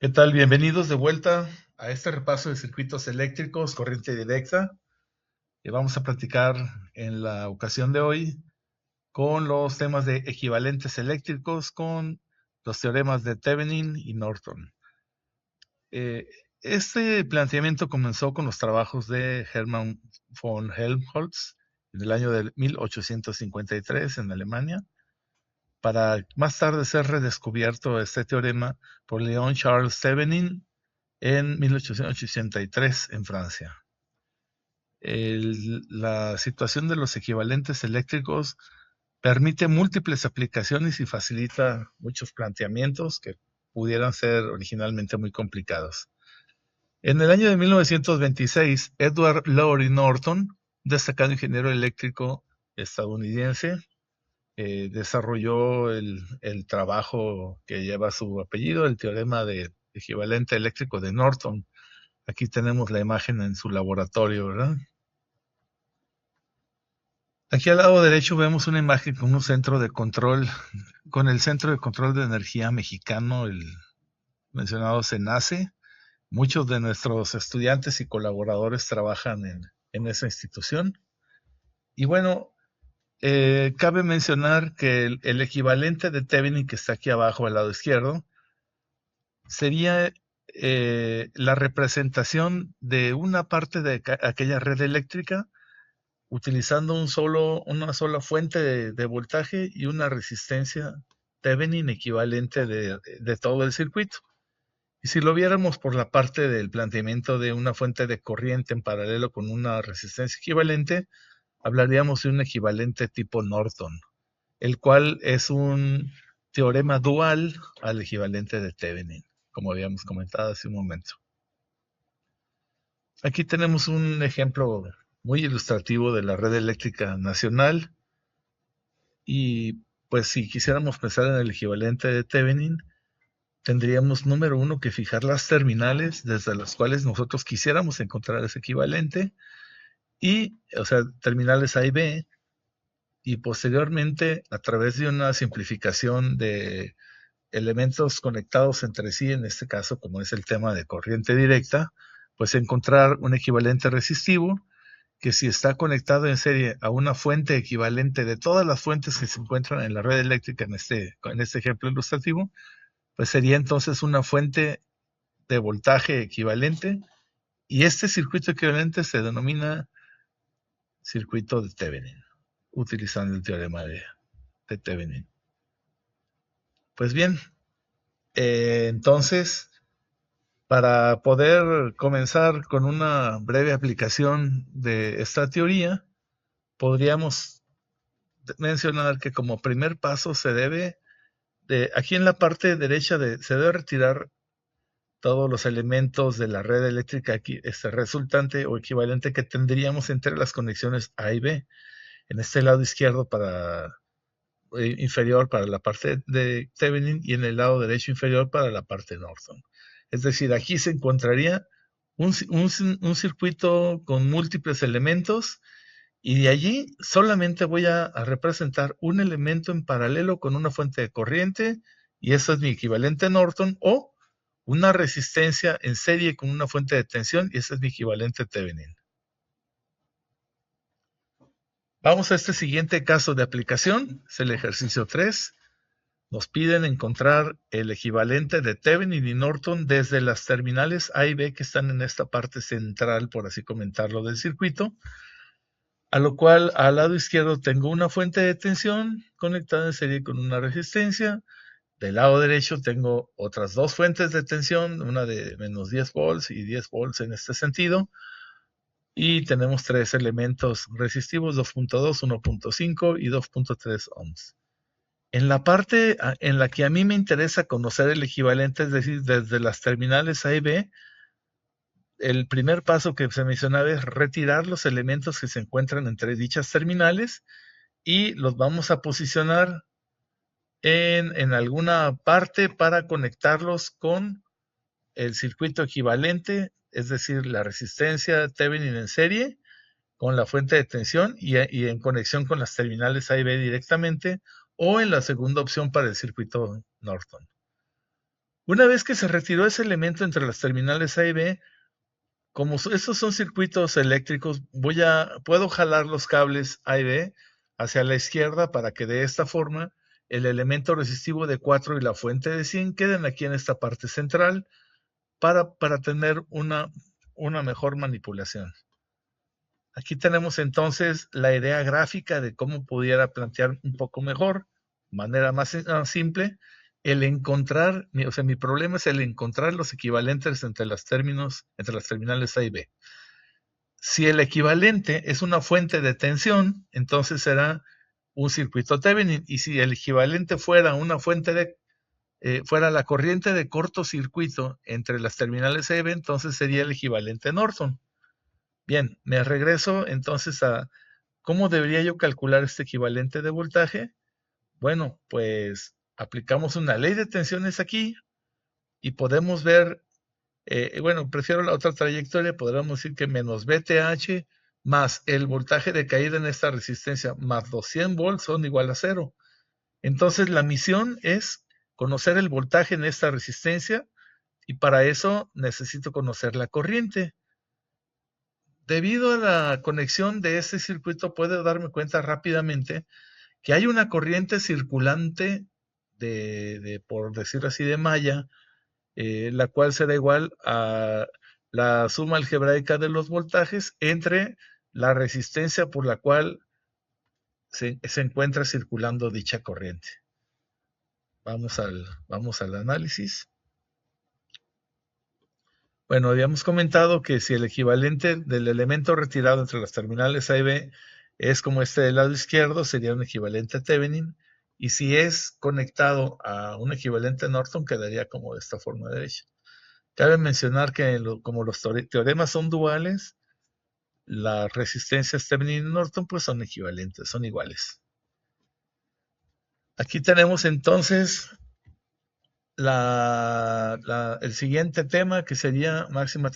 ¿Qué tal? Bienvenidos de vuelta a este repaso de circuitos eléctricos, corriente directa. Y vamos a platicar en la ocasión de hoy con los temas de equivalentes eléctricos con los teoremas de Thevenin y Norton. Este planteamiento comenzó con los trabajos de Hermann von Helmholtz en el año de 1853 en Alemania, para más tarde ser redescubierto este teorema por Léon Charles Thevenin en 1883 en Francia. La situación de los equivalentes eléctricos permite múltiples aplicaciones y facilita muchos planteamientos que pudieran ser originalmente muy complicados. En el año de 1926, Edward Lowry Norton, destacado ingeniero eléctrico estadounidense, desarrolló el trabajo que lleva su apellido, el teorema de equivalente eléctrico de Norton. Aquí tenemos la imagen en su laboratorio, ¿verdad? Aquí al lado derecho vemos una imagen con un centro de control, con el Centro de Control de Energía Mexicano, el mencionado CENACE. Muchos de nuestros estudiantes y colaboradores trabajan en esa institución. Y bueno, cabe mencionar que el equivalente de Thevenin, que está aquí abajo al lado izquierdo, sería la representación de una parte de aquella red eléctrica utilizando una sola fuente de voltaje y una resistencia Thevenin equivalente de todo el circuito. Y si lo viéramos por la parte del planteamiento de una fuente de corriente en paralelo con una resistencia equivalente, hablaríamos de un equivalente tipo Norton, el cual es un teorema dual al equivalente de Thevenin, como habíamos comentado hace un momento. Aquí tenemos un ejemplo muy ilustrativo de la red eléctrica nacional. Y pues si quisiéramos pensar en el equivalente de Thevenin, tendríamos número uno que fijar las terminales desde las cuales nosotros quisiéramos encontrar ese equivalente, o sea, terminales A y B, y posteriormente, a través de una simplificación de elementos conectados entre sí, en este caso, como es el tema de corriente directa, pues encontrar un equivalente resistivo que, si está conectado en serie a una fuente equivalente de todas las fuentes que se encuentran en la red eléctrica en este ejemplo ilustrativo, pues sería entonces una fuente de voltaje equivalente, y este circuito equivalente se denomina circuito de Thevenin, utilizando el teorema de Thevenin. Pues bien, entonces, para poder comenzar con una breve aplicación de esta teoría, podríamos mencionar que como primer paso aquí en la parte derecha se debe retirar todos los elementos de la red eléctrica resultante o equivalente que tendríamos entre las conexiones A y B. En este lado izquierdo inferior para la parte de Thevenin, y en el lado derecho inferior para la parte de Norton. Es decir, aquí se encontraría un circuito con múltiples elementos, y de allí solamente voy a representar un elemento en paralelo con una fuente de corriente, y eso es mi equivalente Norton, o una resistencia en serie con una fuente de tensión, y ese es mi equivalente Thevenin. Vamos a este siguiente caso de aplicación, es el ejercicio 3. Nos piden encontrar el equivalente de Thevenin y Norton desde las terminales A y B que están en esta parte central, por así comentarlo, del circuito, a lo cual al lado izquierdo tengo una fuente de tensión conectada en serie con una resistencia. Del lado derecho tengo otras dos fuentes de tensión, una de menos 10 volts y 10 volts en este sentido, y tenemos tres elementos resistivos, 2.2, 1.5 y 2.3 ohms. En la parte en la que a mí me interesa conocer el equivalente, es decir, desde las terminales A y B, el primer paso que se mencionaba es retirar los elementos que se encuentran entre dichas terminales, y los vamos a posicionar en alguna parte para conectarlos con el circuito equivalente, es decir, la resistencia Thevenin en serie con la fuente de tensión, y en conexión con las terminales A y B directamente, o en la segunda opción para el circuito Norton. Una vez que se retiró ese elemento entre las terminales A y B, como estos son circuitos eléctricos, puedo jalar los cables A y B hacia la izquierda para que de esta forma el elemento resistivo de 4 y la fuente de 100 queden aquí en esta parte central para tener una mejor manipulación. Aquí tenemos entonces la idea gráfica de cómo pudiera plantear un poco mejor, manera más simple, el encontrar, o sea, mi problema es el encontrar los equivalentes entre las terminales A y B. Si el equivalente es una fuente de tensión, entonces será un circuito Thevenin, y si el equivalente fuera una fuente fuera la corriente de cortocircuito entre las terminales A y B, entonces sería el equivalente Norton. Bien, me regreso entonces a cómo debería yo calcular este equivalente de voltaje. Bueno, pues aplicamos una ley de tensiones aquí y podemos ver, bueno, prefiero la otra trayectoria, podríamos decir que menos VTH más el voltaje de caída en esta resistencia más 200 volts son igual a 0. Entonces la misión es conocer el voltaje en esta resistencia y para eso necesito conocer la corriente. Debido a la conexión de este circuito, puedo darme cuenta rápidamente que hay una corriente circulante por decirlo así, de malla, la cual será igual a la suma algebraica de los voltajes entre la resistencia por la cual se encuentra circulando dicha corriente. Vamos al análisis. Bueno, habíamos comentado que si el equivalente del elemento retirado entre las terminales A y B es como este del lado izquierdo, sería un equivalente Thevenin, y si es conectado a un equivalente Norton, quedaría como de esta forma derecha. Cabe mencionar que como los teoremas son duales, las resistencias Thevenin y Norton pues son equivalentes, son iguales. Aquí tenemos entonces el siguiente tema, que sería máxima